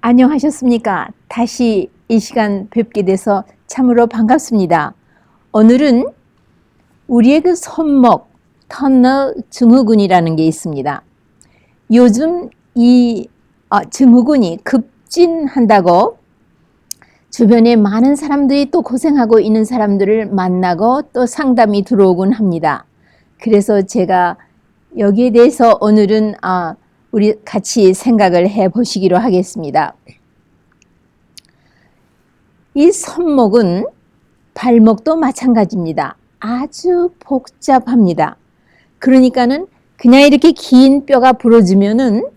안녕하셨습니까? 다시 이 시간 뵙게 돼서 참으로 반갑습니다. 오늘은 우리의 그 손목, 터널 증후군이라는 게 있습니다. 요즘 이 증후군이 급진한다고 주변에 많은 사람들이 또 고생하고 있는 사람들을 만나고 또 상담이 들어오곤 합니다. 그래서 제가 여기에 대해서 오늘은 우리 같이 생각을 해 보시기로 하겠습니다. 이 손목은 발목도 마찬가지입니다. 아주 복잡합니다. 그러니까는 그냥 이렇게 긴 뼈가 부러지면은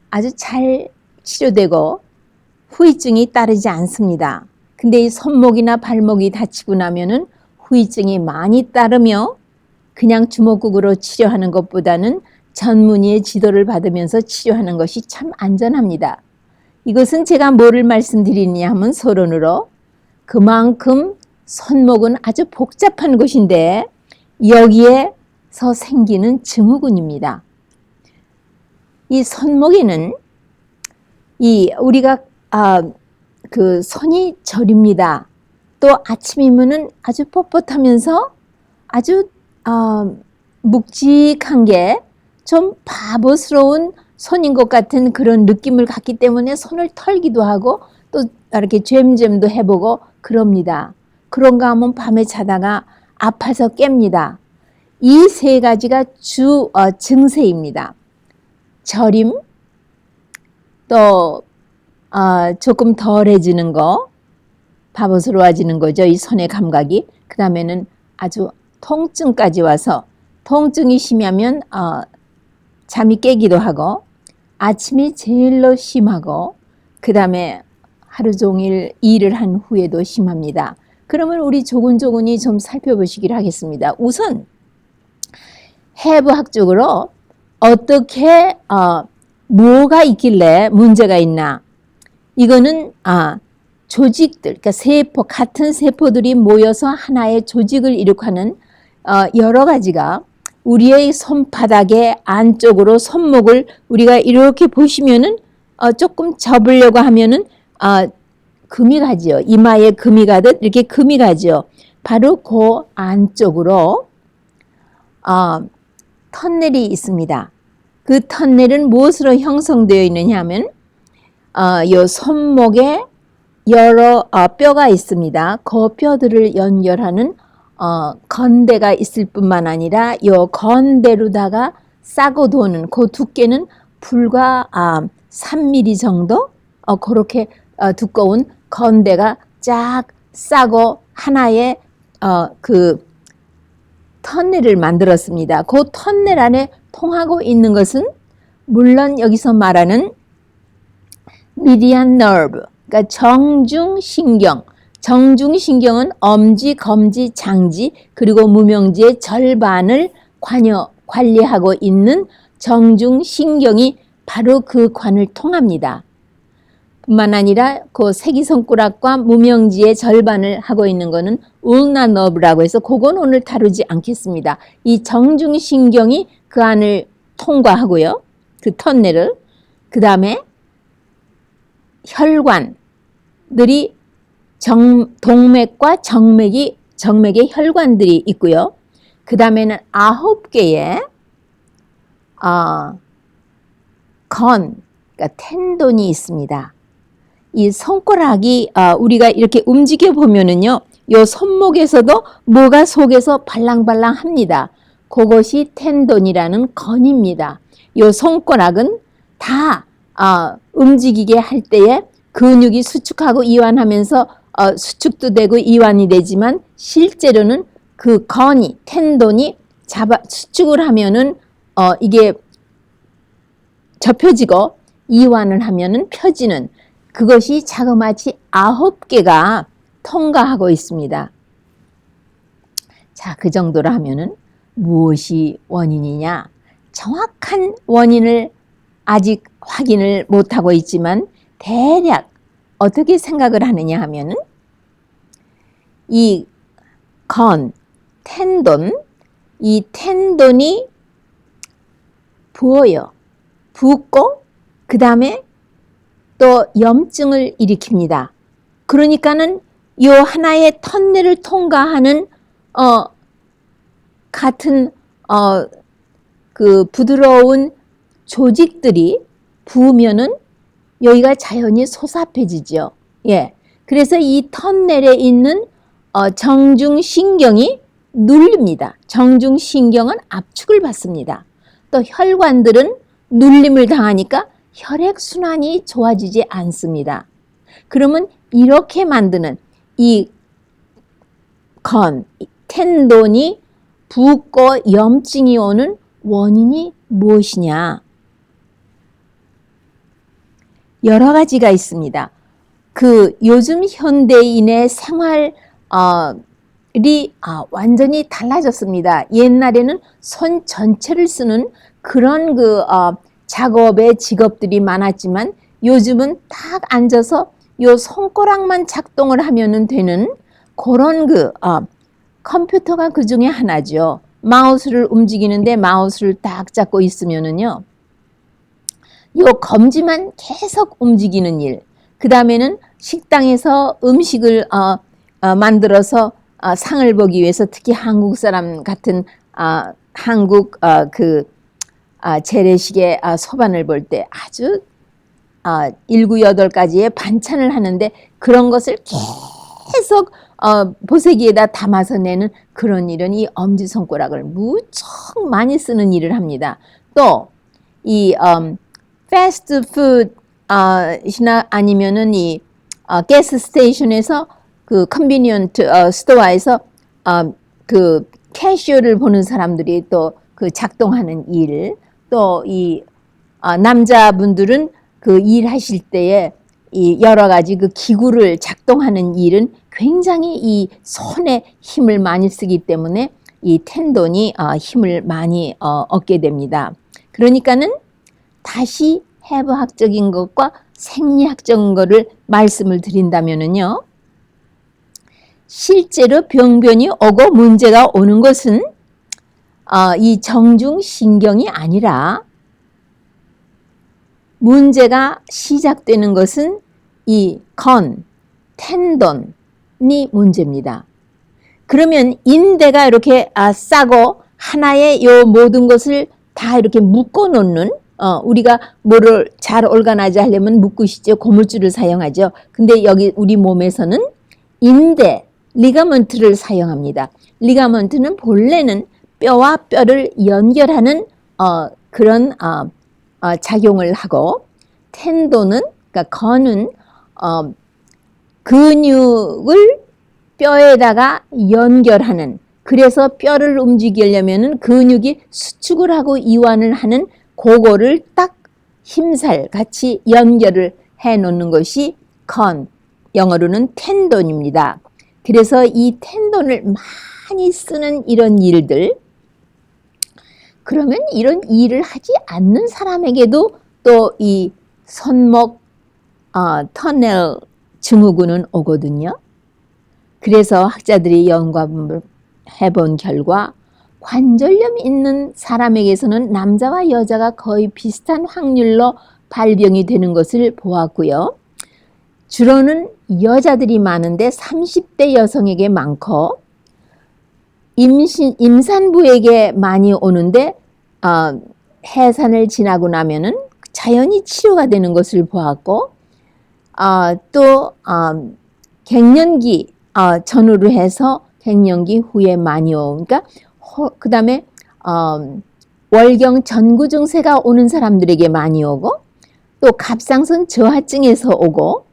아주 잘 치료되고 후유증이 따르지 않습니다. 근데 이 손목이나 발목이 다치고 나면은 후유증이 많이 따르며 그냥 주먹구구로 치료하는 것보다는 전문의의 지도를 받으면서 치료하는 것이 참 안전합니다. 이것은 제가 뭐를 말씀드리느냐 하면 서론으로 그만큼 손목은 아주 복잡한 곳인데 여기에서 생기는 증후군입니다. 이 손목에는 우리가 그 손이 저립니다. 또 아침이면은 아주 뻣뻣하면서 아주 묵직한 게 좀 바보스러운 손인 것 같은 그런 느낌을 갖기 때문에 손을 털기도 하고 또 이렇게 잼잼도 해보고 그럽니다. 그런가 하면 밤에 자다가 아파서 깹니다. 이 세 가지가 주 증세입니다. 저림, 또 조금 덜해지는 거, 바보스러워지는 거죠. 이 손의 감각이. 그 다음에는 아주 통증까지 와서 통증이 심하면 잠이 깨기도 하고 아침이 제일로 심하고 그 다음에 하루 종일 일을 한 후에도 심합니다. 그러면 우리 조근조근히 좀 살펴보시기를 하겠습니다. 우선 해부학적으로 어떻게 뭐가 있길래 문제가 있나. 이거는 조직들, 그러니까 세포, 같은 세포들이 모여서 하나의 조직을 이룩하는 여러 가지가 우리의 손바닥의 안쪽으로 손목을 우리가 이렇게 보시면은 조금 접으려고 하면은 금이 가지요. 이마에 금이 가듯 이렇게 금이 가지요. 바로 그 안쪽으로 터널이 있습니다. 그 터널은 무엇으로 형성되어 있느냐 하면 이 손목에 여러 뼈가 있습니다. 그 뼈들을 연결하는 건대가 있을 뿐만 아니라 이 건대로다가 싸고 도는 그 두께는 불과 3mm 정도 그렇게 두꺼운 건대가 쫙 싸고 하나의 그 터널을 만들었습니다. 그 터널 안에 통하고 있는 것은 물론 여기서 말하는 median nerve, 그러니까 정중신경. 정중신경은 엄지, 검지, 장지 그리고 무명지의 절반을 관리하고 있는 정중신경이 바로 그 관을 통합니다. 뿐만 아니라 그 새끼손가락과 무명지의 절반을 하고 있는 것은 울나 너브라고 해서 그건 오늘 다루지 않겠습니다. 이 정중신경이 그 안을 통과하고요. 그 터널을. 그 다음에 혈관들이 동맥과 정맥에 혈관들이 있고요. 그 다음에는 9개의 그러니까 텐돈이 있습니다. 이 손가락이 우리가 이렇게 움직여 보면은요, 이 손목에서도 뭐가 속에서 발랑발랑 합니다. 그것이 텐돈이라는 건입니다. 이 손가락은 다 움직이게 할 때에 근육이 수축하고 이완하면서 수축도 되고 이완이 되지만 실제로는 그 건이 텐돈이 수축을 하면은 이게 접혀지고 이완을 하면은 펴지는 그것이 자그마치 9개가 통과하고 있습니다. 자, 그 정도로 하면은 무엇이 원인이냐? 정확한 원인을 아직 확인을 못하고 있지만 대략 어떻게 생각을 하느냐 하면은 이 텐돈, 이 텐돈이 부어요. 붓고 그 다음에 또 염증을 일으킵니다. 그러니까는 이 하나의 터널을 통과하는 같은 그 부드러운 조직들이 부으면은 여기가 자연히 솟아펴지죠. 예. 그래서 이 터널에 있는 정중신경이 눌립니다. 정중신경은 압축을 받습니다. 또 혈관들은 눌림을 당하니까 혈액순환이 좋아지지 않습니다. 그러면 이렇게 만드는 이 텐돈이 붓고 염증이 오는 원인이 무엇이냐? 여러 가지가 있습니다. 그 요즘 현대인의 생활이 완전히 달라졌습니다. 옛날에는 손 전체를 쓰는 그런 작업의 직업들이 많았지만 요즘은 딱 앉아서 요 손가락만 작동을 하면 되는 그런 컴퓨터가 그 중에 하나죠. 마우스를 움직이는데 마우스를 딱 잡고 있으면은요, 요 검지만 계속 움직이는 일. 그 다음에는 식당에서 음식을 만들어서 상을 보기 위해서 특히 한국 사람 같은 한국 재래식의 소반을 볼 때 아주 7, 8가지의 반찬을 하는데 그런 것을 계속 보세기에다 담아서 내는 그런 일은 이 엄지손가락을 무척 많이 쓰는 일을 합니다. 또 이 패스트푸드 이나 아니면은 이 가스 스테이션에서 그 컨비니언트 스토어에서 그 캐셔를 보는 사람들이 또 그 작동하는 일, 또 이 남자분들은 그 일하실 때에 이 여러 가지 그 기구를 작동하는 일은 굉장히 이 손에 힘을 많이 쓰기 때문에 이 텐돈이 힘을 많이 얻게 됩니다. 그러니까는 다시 해부학적인 것과 생리학적인 것을 말씀을 드린다면은요, 실제로 병변이 오고 문제가 오는 것은 이 정중신경이 아니라 문제가 시작되는 것은 이 텐돈이 문제입니다. 그러면 인대가 이렇게 싸고 하나의 요 모든 것을 다 이렇게 묶어 놓는 우리가 뭐를 잘 올가나지 하려면 묶으시죠. 고물줄을 사용하죠. 근데 여기 우리 몸에서는 인대, 리가먼트를 사용합니다. 리가먼트는 본래는 뼈와 뼈를 연결하는 그런 작용을 하고, 텐돈은 그러니까 건은 근육을 뼈에다가 연결하는, 그래서 뼈를 움직이려면은 근육이 수축을 하고 이완을 하는 그거를 딱 힘살 같이 연결을 해 놓는 것이 영어로는 텐돈입니다. 그래서 이 텐돈을 많이 쓰는 이런 일들, 그러면 이런 일을 하지 않는 사람에게도 또 이 손목 터널 증후군은 오거든요. 그래서 학자들이 연구를 해본 결과 관절염 있는 사람에게서는 남자와 여자가 거의 비슷한 확률로 발병이 되는 것을 보았고요. 주로는 여자들이 많은데 30대 여성에게 많고 임산부에게 많이 오는데 해산을 지나고 나면은 자연히 치료가 되는 것을 보았고, 또 갱년기 전후로 해서 갱년기 후에 많이 오니까 그 다음에 월경 전구 증세가 오는 사람들에게 많이 오고, 또 갑상선 저하증에서 오고,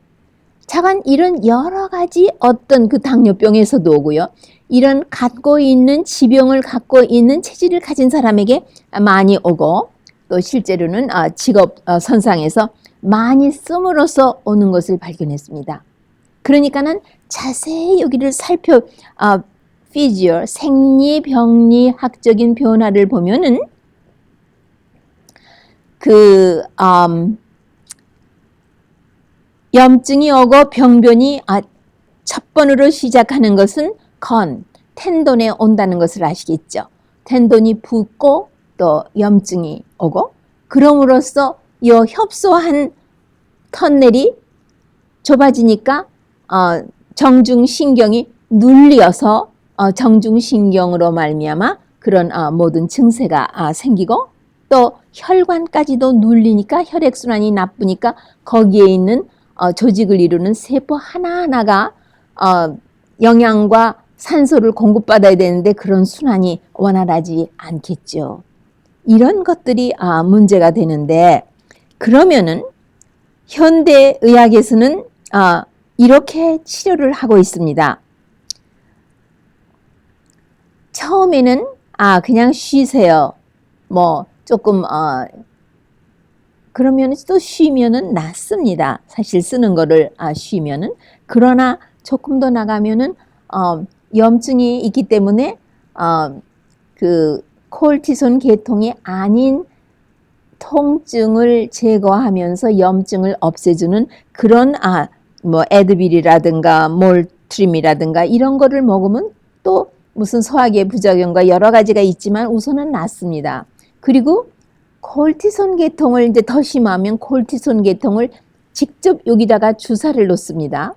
차관 이런 여러 가지 어떤 그 당뇨병에서도 오고요. 이런 갖고 있는 지병을 갖고 있는 체질을 가진 사람에게 많이 오고, 또 실제로는 직업 선상에서 많이 씀으로써 오는 것을 발견했습니다. 그러니까는 자세히 여기를 피지얼 생리병리학적인 변화를 보면은 염증이 오고 병변이 첫 번으로 시작하는 것은 텐돈에 온다는 것을 아시겠죠? 텐돈이 붓고 또 염증이 오고, 그럼으로써 이 협소한 터널이 좁아지니까 정중신경이 눌려서 정중신경으로 말미암아 그런 모든 증세가 생기고, 또 혈관까지도 눌리니까 혈액순환이 나쁘니까 거기에 있는 조직을 이루는 세포 하나하나가 영양과 산소를 공급받아야 되는데 그런 순환이 원활하지 않겠죠. 이런 것들이 문제가 되는데, 그러면은 현대의학에서는 이렇게 치료를 하고 있습니다. 처음에는 그냥 쉬세요. 뭐 조금 그러면 또 쉬면은 낫습니다. 사실 쓰는 거를 쉬면은. 그러나 조금 더 나가면은 염증이 있기 때문에 그 콜티손 계통이 아닌 통증을 제거하면서 염증을 없애주는 그런 뭐 에드빌이라든가 몰트림이라든가 이런 거를 먹으면 또 무슨 소화기의 부작용과 여러 가지가 있지만 우선은 낫습니다. 그리고 콜티손 계통을 이제 더 심하면 콜티손 계통을 직접 여기다가 주사를 놓습니다.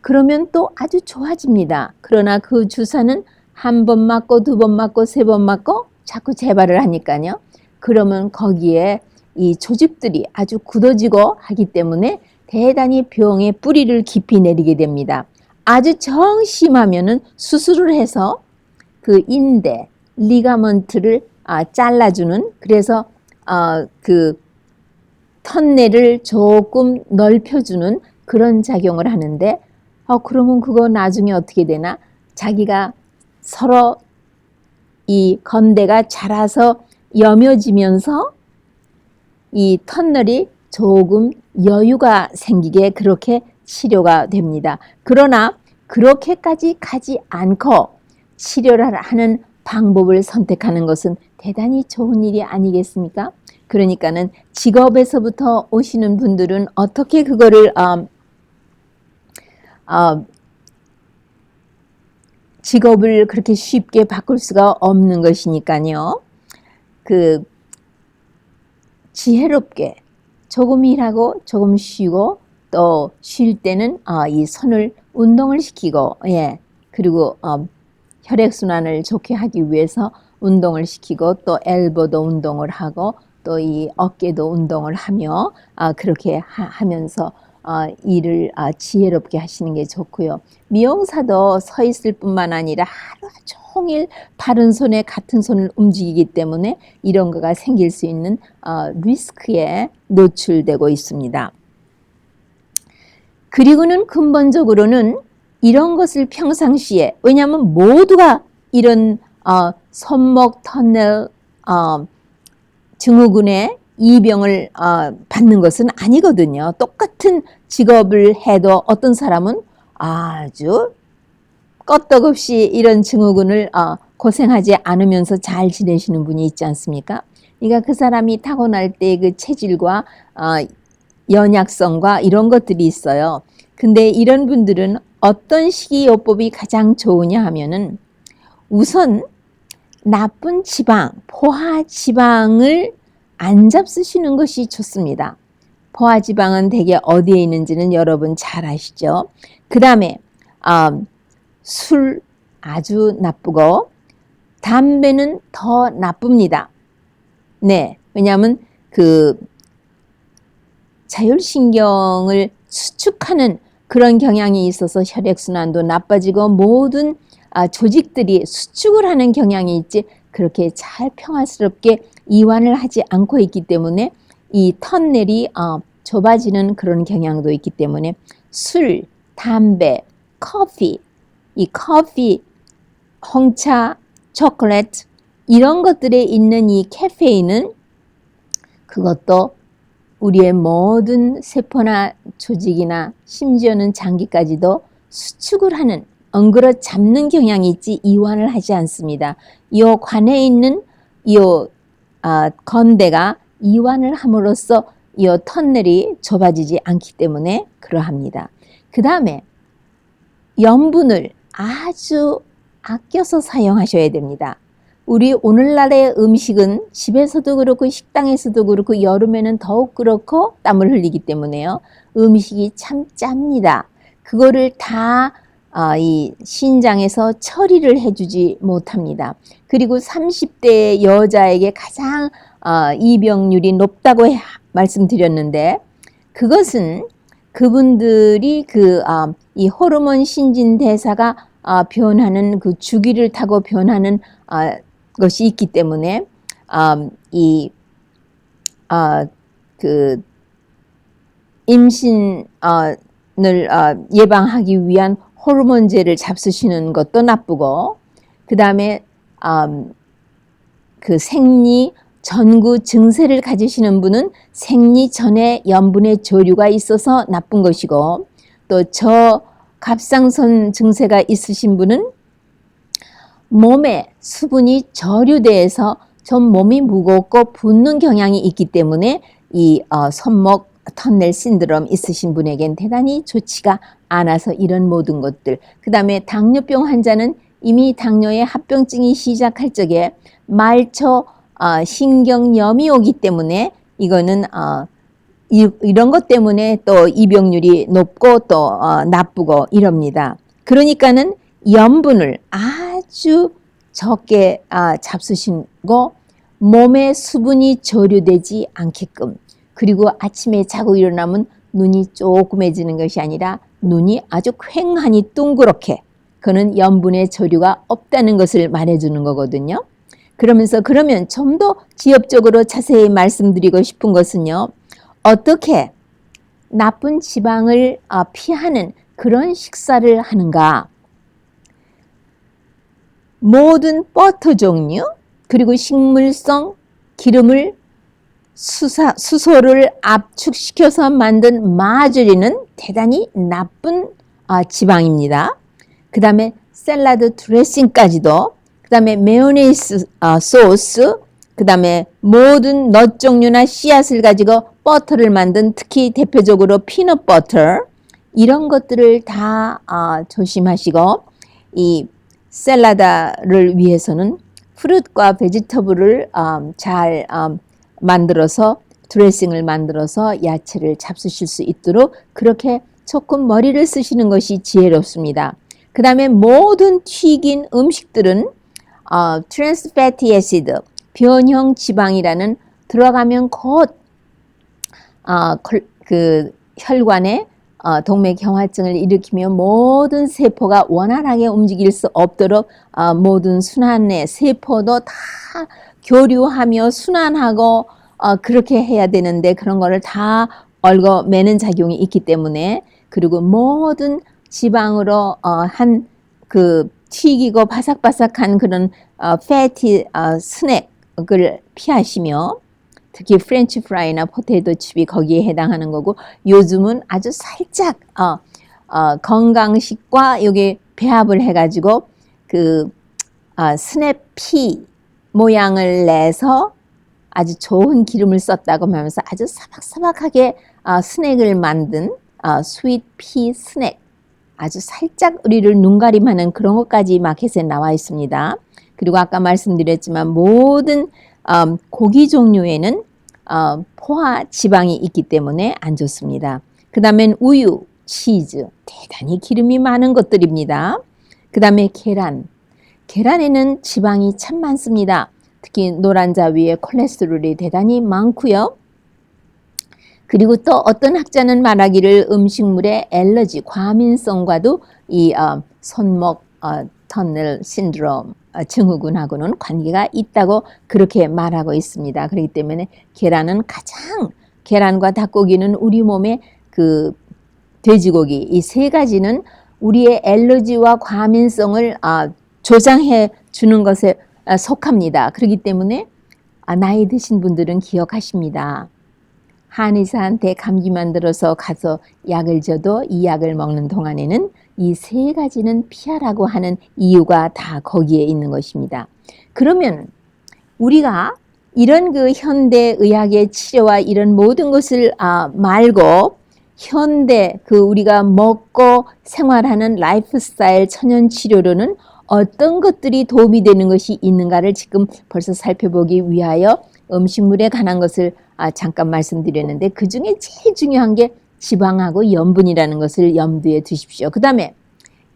그러면 또 아주 좋아집니다. 그러나 그 주사는 한 번 맞고 두 번 맞고 세 번 맞고 자꾸 재발을 하니까요. 그러면 거기에 이 조직들이 아주 굳어지고 하기 때문에 대단히 병의 뿌리를 깊이 내리게 됩니다. 아주 정심하면은 수술을 해서 그 인대, 리가먼트를 잘라주는, 그래서 그 터널을 조금 넓혀주는 그런 작용을 하는데, 그러면 그거 나중에 어떻게 되나? 자기가 서로 이 건대가 자라서 여며지면서 이 터널이 조금 여유가 생기게 그렇게 치료가 됩니다. 그러나 그렇게까지 가지 않고 치료를 하는 방법을 선택하는 것은 대단히 좋은 일이 아니겠습니까? 그러니까는 직업에서부터 오시는 분들은 어떻게 그거를 직업을 그렇게 쉽게 바꿀 수가 없는 것이니까요. 그 지혜롭게 조금 일하고 조금 쉬고, 또 쉴 때는 이 손을 운동을 시키고, 그리고 혈액순환을 좋게 하기 위해서 운동을 시키고, 또 엘보도 운동을 하고, 또 이 어깨도 운동을 하며 그렇게 하면서 일을 지혜롭게 하시는 게 좋고요. 미용사도 서 있을 뿐만 아니라 하루 종일 다른 손에 같은 손을 움직이기 때문에 이런 거가 생길 수 있는 리스크에 노출되고 있습니다. 그리고는 근본적으로는 이런 것을 평상시에, 왜냐하면 모두가 이런 손목 터널 증후군의 이 병을 받는 것은 아니거든요. 똑같은 직업을 해도 어떤 사람은 아주 껐떡없이 이런 증후군을 고생하지 않으면서 잘 지내시는 분이 있지 않습니까? 그러니까 그 사람이 타고날 때 그 체질과 연약성과 이런 것들이 있어요. 근데 이런 분들은 어떤 식이요법이 가장 좋으냐 하면은, 우선 나쁜 지방, 포화지방을 안 잡수시는 것이 좋습니다. 포화지방은 대개 어디에 있는지는 여러분 잘 아시죠? 그 다음에 술 아주 나쁘고, 담배는 더 나쁩니다. 네, 왜냐하면 그 자율신경을 수축하는 그런 경향이 있어서 혈액순환도 나빠지고 모든 조직들이 수축을 하는 경향이 있지 그렇게 잘 평화스럽게 이완을 하지 않고 있기 때문에 이 터널이 좁아지는 그런 경향도 있기 때문에 술, 담배, 커피, 이 커피, 홍차, 초콜릿 이런 것들에 있는 이 카페인은 그것도 우리의 모든 세포나 조직이나 심지어는 장기까지도 수축을 하는, 엉그러 잡는 경향이 있지 이완을 하지 않습니다. 이 관에 있는 이 건대가 이완을 함으로써 이 터널이 좁아지지 않기 때문에 그러합니다. 그 다음에 염분을 아주 아껴서 사용하셔야 됩니다. 우리 오늘날의 음식은 집에서도 그렇고 식당에서도 그렇고 여름에는 더욱 그렇고 땀을 흘리기 때문에요. 음식이 참 짭니다. 그거를 다 이 신장에서 처리를 해주지 못합니다. 그리고 30대 여자에게 가장 이병률이 높다고 말씀드렸는데 그것은 그분들이 이 호르몬 신진대사가 변하는 그 주기를 타고 변하는 것이 있기 때문에 임신을 예방하기 위한 호르몬제를 잡수시는 것도 나쁘고 그 다음에 그 생리 전구 증세를 가지시는 분은 생리 전에 염분의 조류가 있어서 나쁜 것이고 또 저갑상선 증세가 있으신 분은 몸에 수분이 저류돼서 좀 몸이 무겁고 붓는 경향이 있기 때문에 이 손목 터널 신드롬 있으신 분에겐 대단히 좋지가 않아서 이런 모든 것들. 그 다음에 당뇨병 환자는 이미 당뇨의 합병증이 시작할 적에 말초 신경염이 오기 때문에 이거는 이런 것 때문에 또 이병률이 높고 또 나쁘고 이럽니다. 그러니까는 염분을 아주 적게 잡수시고 몸에 수분이 저류되지 않게끔 그리고 아침에 자고 일어나면 눈이 조그매지는 것이 아니라 눈이 아주 퀭하니 둥그렇게 그는 염분의 저류가 없다는 것을 말해주는 거거든요. 그러면 좀 더 지엽적으로 자세히 말씀드리고 싶은 것은요. 어떻게 나쁜 지방을 피하는 그런 식사를 하는가. 모든 버터 종류 그리고 식물성 기름을 수소를 압축시켜서 만든 마조리는 대단히 나쁜 지방입니다. 그 다음에 샐러드 드레싱까지도 그 다음에 메요네즈 소스 그 다음에 모든 넛 종류나 씨앗을 가지고 버터를 만든 특히 대표적으로 피넛 버터 이런 것들을 다 조심하시고 이 샐러드를 위해서는 프루트과 베지터블을 잘 만들어서 드레싱을 만들어서 야채를 잡수실 수 있도록 그렇게 조금 머리를 쓰시는 것이 지혜롭습니다. 그 다음에 모든 튀긴 음식들은 트랜스 패티 애시드 변형 지방이라는 들어가면 곧 그 혈관에 동맥경화증을 일으키며 모든 세포가 원활하게 움직일 수 없도록 모든 순환의 세포도 다 교류하며 순환하고 그렇게 해야 되는데 그런 거를 다 얽어매는 작용이 있기 때문에 그리고 모든 지방으로 한 그 튀기고 바삭바삭한 그런 패티 스낵을 피하시며 특히 프렌치 프라이나 포테이토 칩이 거기에 해당하는 거고 요즘은 아주 살짝 건강식과 여기 배합을 해가지고 그 스냅피 모양을 내서 아주 좋은 기름을 썼다고 하면서 아주 사박사박하게 스낵을 만든 스윗 피 스낵 아주 살짝 우리를 눈가림하는 그런 것까지 마켓에 나와 있습니다. 그리고 아까 말씀드렸지만 모든 고기 종류에는 포화 지방이 있기 때문에 안 좋습니다. 그 다음엔 우유, 치즈 대단히 기름이 많은 것들입니다. 그 다음에 계란에는 지방이 참 많습니다. 특히 노란자 위에 콜레스테롤이 대단히 많고요. 그리고 또 어떤 학자는 말하기를 음식물의 알러지, 과민성과도 이 손목 터널 신드롬 증후군하고는 관계가 있다고 그렇게 말하고 있습니다. 그렇기 때문에 계란과 닭고기는 우리 몸에 그 돼지고기 이 세 가지는 우리의 알러지와 과민성을 조장해 주는 것에 속합니다. 그렇기 때문에 나이 드신 분들은 기억하십니다. 한의사한테 감기만 들어서 가서 약을 줘도 이 약을 먹는 동안에는 이 세 가지는 피하라고 하는 이유가 다 거기에 있는 것입니다. 그러면 우리가 이런 그 현대의학의 치료와 이런 모든 것을 말고 현대 그 우리가 먹고 생활하는 라이프 스타일 천연 치료로는 어떤 것들이 도움이 되는 것이 있는가를 지금 벌써 살펴보기 위하여 음식물에 관한 것을 잠깐 말씀드렸는데 그 중에 제일 중요한 게 지방하고 염분이라는 것을 염두에 두십시오. 그 다음에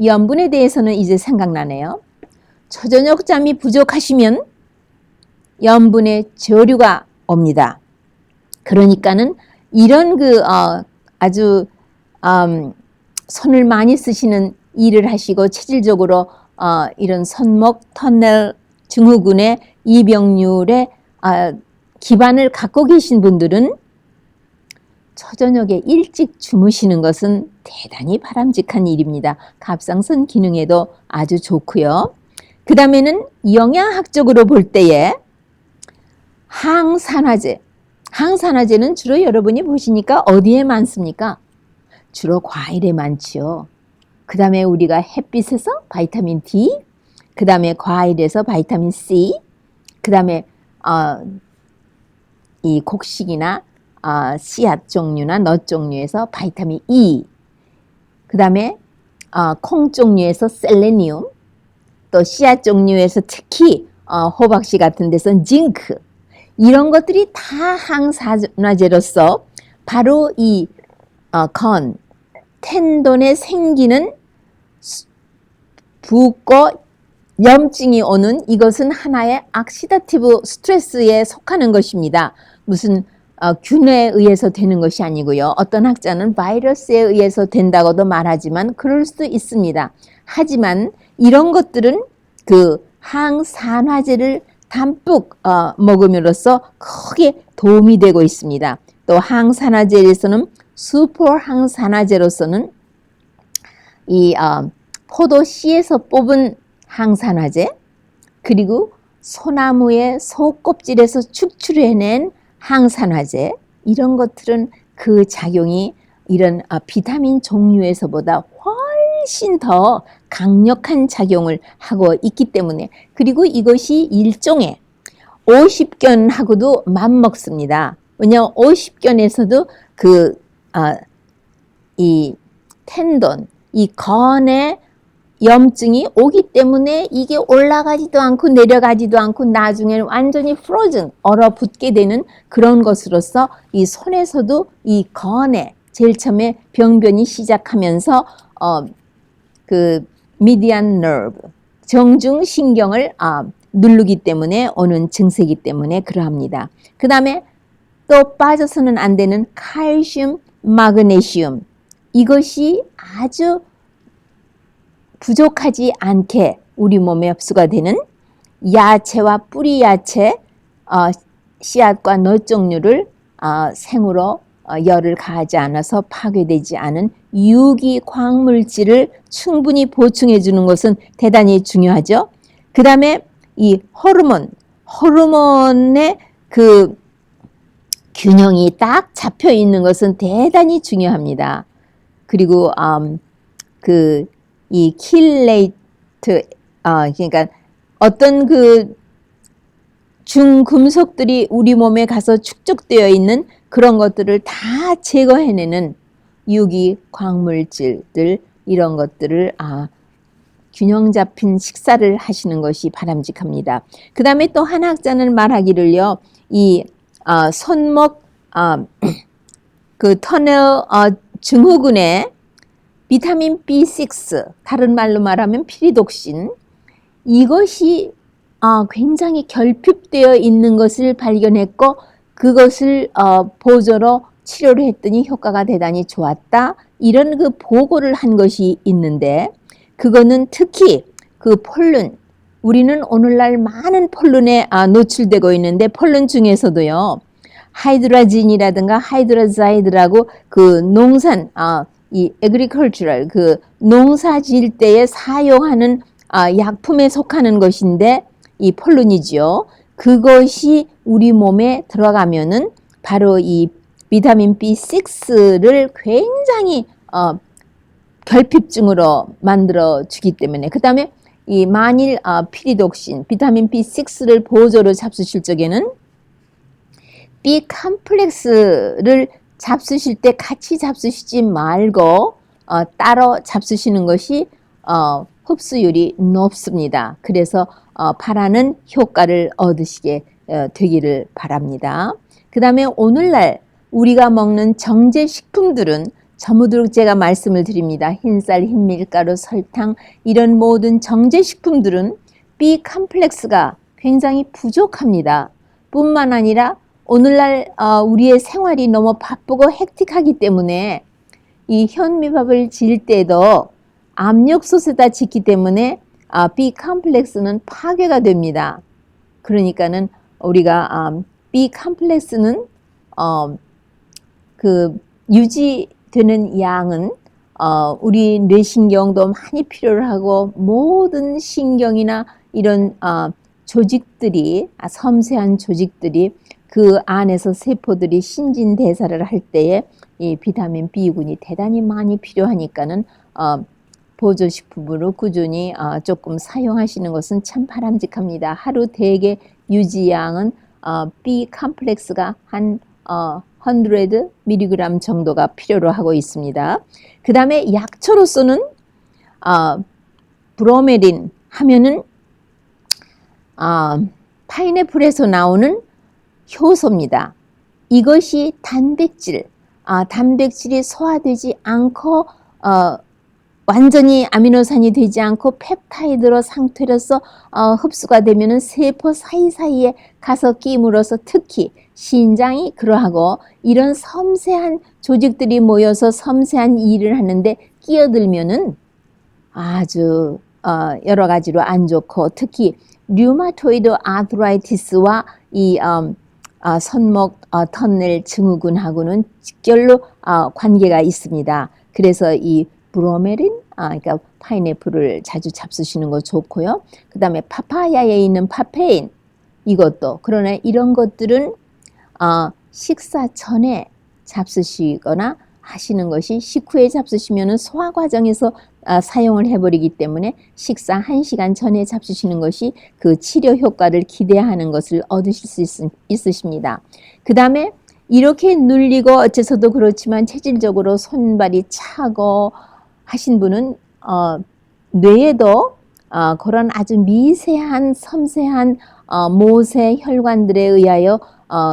염분에 대해서는 이제 생각나네요. 초저녁잠이 부족하시면 염분의 저류가 옵니다. 그러니까는 이런 아주 손을 많이 쓰시는 일을 하시고 체질적으로 이런 손목, 터널, 증후군의 이병률의 기반을 갖고 계신 분들은 초저녁에 일찍 주무시는 것은 대단히 바람직한 일입니다. 갑상선 기능에도 아주 좋고요. 그 다음에는 영양학적으로 볼 때에 항산화제. 항산화제는 주로 여러분이 보시니까 어디에 많습니까? 주로 과일에 많지요. 그 다음에 우리가 햇빛에서 바이타민 D, 그 다음에 과일에서 바이타민 C, 그 다음에 이 곡식이나 씨앗 종류나 넛 종류에서 바이타민 E, 그 다음에 콩 종류에서 셀레니움, 또 씨앗 종류에서 특히 호박씨 같은 데서는 징크, 이런 것들이 다 항산화제로서 바로 이 텐돈에 생기는 붓고 염증이 오는 이것은 하나의 악시다티브 스트레스에 속하는 것입니다. 무슨 균에 의해서 되는 것이 아니고요. 어떤 학자는 바이러스에 의해서 된다고도 말하지만 그럴 수도 있습니다. 하지만 이런 것들은 그 항산화제를 담뿍 먹음으로써 크게 도움이 되고 있습니다. 또 항산화제에서는 슈퍼 항산화제로서는 이 포도 씨에서 뽑은 항산화제, 그리고 소나무의 속껍질에서 축출해낸 항산화제, 이런 것들은 그 작용이 이런 비타민 종류에서보다 훨씬 더 강력한 작용을 하고 있기 때문에, 그리고 이것이 일종의 50견하고도 맞먹습니다. 왜냐하면 50견에서도 이 텐돈, 이 건의 염증이 오기 때문에 이게 올라가지도 않고 내려가지도 않고 나중에는 완전히 프로즌, 얼어붙게 되는 그런 것으로서 이 손에서도 이 건에 제일 처음에 병변이 시작하면서 그 미디안 너브, 정중신경을 누르기 때문에 오는 증세이기 때문에 그러합니다. 그 다음에 또 빠져서는 안 되는 칼슘, 마그네슘, 이것이 아주 부족하지 않게 우리 몸에 흡수가 되는 야채와 뿌리 야채, 씨앗과 넛 종류를 생으로 열을 가하지 않아서 파괴되지 않은 유기 광물질을 충분히 보충해 주는 것은 대단히 중요하죠. 그 다음에 이 호르몬의 그 균형이 딱 잡혀 있는 것은 대단히 중요합니다. 그리고 이 킬레이트, 그러니까 어떤 그 중금속들이 우리 몸에 가서 축적되어 있는 그런 것들을 다 제거해내는 유기 광물질들, 이런 것들을 균형 잡힌 식사를 하시는 것이 바람직합니다. 그 다음에 또 한 학자는 말하기를요, 이 손목 그 터널 증후군에 비타민 B6, 다른 말로 말하면 피리독신, 이것이 굉장히 결핍되어 있는 것을 발견했고 그것을 보조로 치료를 했더니 효과가 대단히 좋았다, 이런 그 보고를 한 것이 있는데, 그거는 특히 그 폴른, 우리는 오늘날 많은 폴른에 노출되고 있는데 폴른 중에서도요, 하이드라진이라든가 하이드라자이드라고 그 농산, 이 agricultural, 그 농사 지을 때에 사용하는 약품에 속하는 것인데 이 폴른이지요. 그것이 우리 몸에 들어가면은 바로 이 비타민 B6를 굉장히 결핍증으로 만들어 주기 때문에, 그 다음에 이 만일 피리독신, 비타민 B6를 보조로 잡수실 적에는 B 컴플렉스를 잡수실 때 같이 잡수시지 말고 따로 잡수시는 것이 흡수율이 높습니다. 그래서 바라는 효과를 얻으시게 되기를 바랍니다. 그 다음에 오늘날 우리가 먹는 정제식품들은 전부 제가 말씀을 드립니다. 흰쌀, 흰밀가루, 설탕 이런 모든 정제식품들은 B 컴플렉스가 굉장히 부족합니다. 뿐만 아니라 오늘날 우리의 생활이 너무 바쁘고 헥틱하기 때문에 이 현미밥을 지을 때도 압력솥에다 짓기 때문에 B 컴플렉스는 파괴가 됩니다. 그러니까는 우리가 B 컴플렉스는 그 유지되는 양은 우리 뇌신경도 많이 필요로 하고 모든 신경이나 이런 조직들이 섬세한 조직들이 그 안에서 세포들이 신진대사를 할 때에 이 비타민 B군이 대단히 많이 필요하니까는 보조식품으로 꾸준히 조금 사용하시는 것은 참 바람직합니다. 하루 대개 유지양은 B 컴플렉스가 한 100mg 정도가 필요로 하고 있습니다. 그 다음에 약초로서는 브로메린 하면은 파인애플에서 나오는 효소입니다. 이것이 단백질, 단백질이 소화되지 않고 완전히 아미노산이 되지 않고 펩타이드로 상태로서 흡수가 되면은 세포 사이사이에 가서 끼물어서 특히 신장이 그러하고 이런 섬세한 조직들이 모여서 섬세한 일을 하는데 끼어들면은 아주 여러 가지로 안 좋고 특히 류마토이드 아트라이티스와 이 손목 터널 증후군하고는 직결로 관계가 있습니다. 그래서 이 브로메린, 그러니까 파인애플을 자주 잡수시는 거 좋고요. 그 다음에 파파야에 있는 파페인 이것도 그러나 이런 것들은 식사 전에 잡수시거나 하시는 것이 식후에 잡수시면 소화 과정에서 사용을 해버리기 때문에 식사 1시간 전에 잡수시는 것이 그 치료 효과를 기대하는 것을 얻으실 수 있으십니다. 그 다음에 이렇게 눌리고 어째서도 그렇지만 체질적으로 손발이 차고 하신 분은 뇌에도 그런 아주 미세한 섬세한 모세 혈관들에 의하여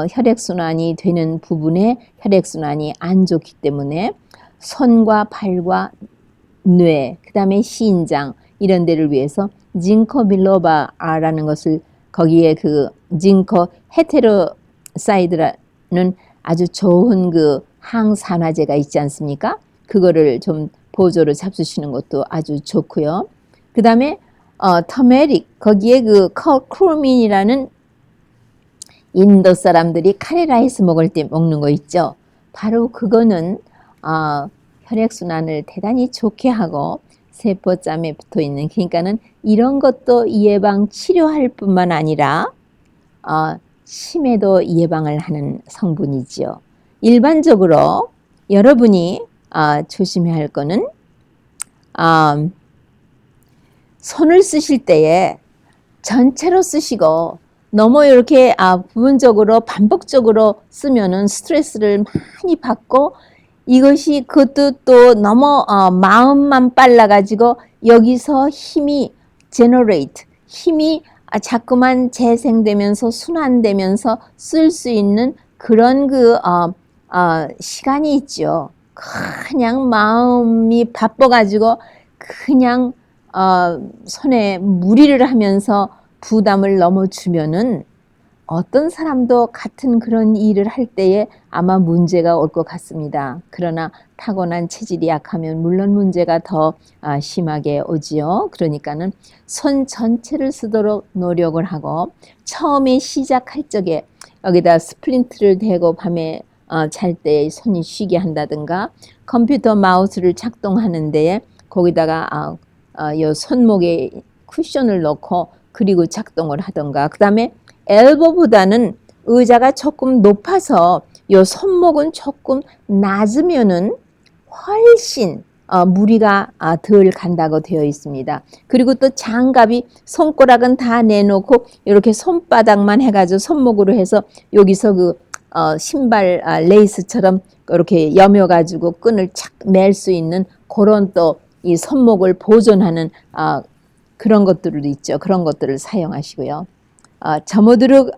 혈액순환이 되는 부분에 혈액순환이 안 좋기 때문에 손과 발과 뇌, 그 다음에 신장 이런 데를 위해서 징코 빌로바라는 것을 거기에 그 징코 헤테로사이드라는 아주 좋은 그 항산화제가 있지 않습니까? 그거를 좀 보조로 잡수시는 것도 아주 좋고요. 그 다음에 터메릭 거기에 그 커큐민이라는 인도 사람들이 카레라이스 먹을 때 먹는 거 있죠. 바로 그거는 혈액순환을 대단히 좋게 하고 세포점에 붙어 있는 그러니까는 이런 것도 예방 치료할 뿐만 아니라 치매도 예방을 하는 성분이지요. 일반적으로 여러분이 조심해야 할 거는 손을 쓰실 때에 전체로 쓰시고 너무 이렇게 부분적으로 반복적으로 쓰면은 스트레스를 많이 받고 이것이 그것도 또 너무 마음만 빨라가지고 여기서 힘이 힘이 자꾸만 재생되면서 순환되면서 쓸 수 있는 그런 그 시간이 있죠. 그냥 마음이 바빠가지고 그냥 손에 무리를 하면서 부담을 너무 주면은 어떤 사람도 같은 그런 일을 할 때에 아마 문제가 올 것 같습니다. 그러나 타고난 체질이 약하면 물론 문제가 더 심하게 오지요. 그러니까는 손 전체를 쓰도록 노력을 하고 처음에 시작할 적에 여기다 스플린트를 대고 밤에 잘 때 손이 쉬게 한다든가 컴퓨터 마우스를 작동하는 데에 거기다가 요 손목에 쿠션을 넣고 그리고 작동을 하던가 그 다음에 엘보보다는 의자가 조금 높아서 요 손목은 조금 낮으면은 훨씬 무리가 덜 간다고 되어 있습니다. 그리고 또 장갑이 손가락은 다 내놓고 이렇게 손바닥만 해가지고 손목으로 해서 여기서 그 신발 레이스처럼 이렇게 여며가지고 끈을 착 맬 수 있는 그런 또 이 손목을 보존하는 그런 것들도 있죠. 그런 것들을 사용하시고요. 저모드로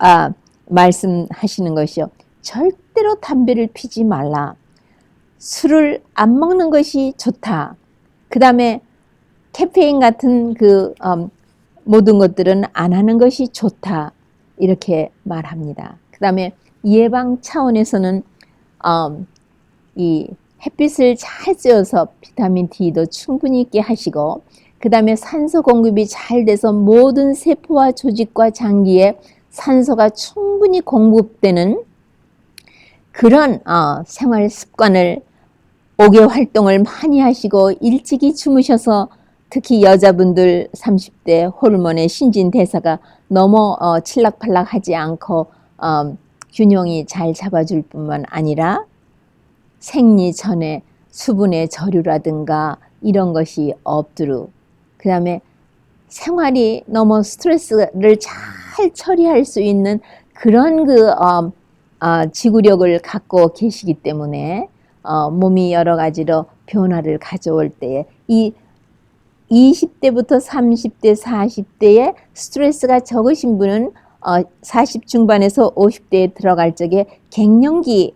말씀하시는 것이요. 절대로 담배를 피지 말라. 술을 안 먹는 것이 좋다. 그 다음에 카페인 같은 모든 것들은 안 하는 것이 좋다. 이렇게 말합니다. 그 다음에 예방 차원에서는 이 햇빛을 잘 쬐어서 비타민 D도 충분히 있게 하시고, 그 다음에 산소 공급이 잘 돼서 모든 세포와 조직과 장기에 산소가 충분히 공급되는 그런 생활 습관을 5개 활동을 많이 하시고 일찍이 주무셔서 특히 여자분들 30대 호르몬의 신진대사가 너무 칠락팔락하지 않고 균형이 잘 잡아줄 뿐만 아니라 생리 전에 수분의 저류라든가 이런 것이 없도록, 그 다음에 생활이 너무 스트레스를 잘 처리할 수 있는 그런 지구력을 갖고 계시기 때문에 몸이 여러 가지로 변화를 가져올 때에 이 20대부터 30대, 40대에 스트레스가 적으신 분은 40 중반에서 50대에 들어갈 적에 갱년기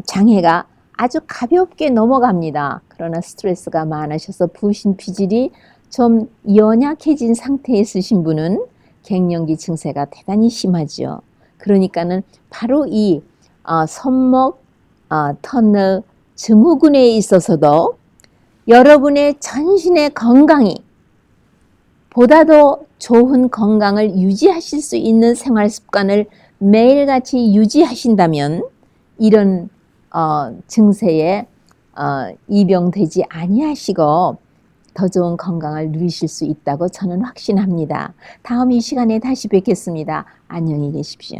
장애가 아주 가볍게 넘어갑니다. 그러나 스트레스가 많으셔서 부신 피질이 좀 연약해진 상태에 있으신 분은 갱년기 증세가 대단히 심하죠. 그러니까는 바로 이 손목, 터널, 증후군에 있어서도 여러분의 전신의 건강이 보다도 좋은 건강을 유지하실 수 있는 생활 습관을 매일같이 유지하신다면 이런 증세에 입영되지 아니하시고 더 좋은 건강을 누리실 수 있다고 저는 확신합니다. 다음 이 시간에 다시 뵙겠습니다. 안녕히 계십시오.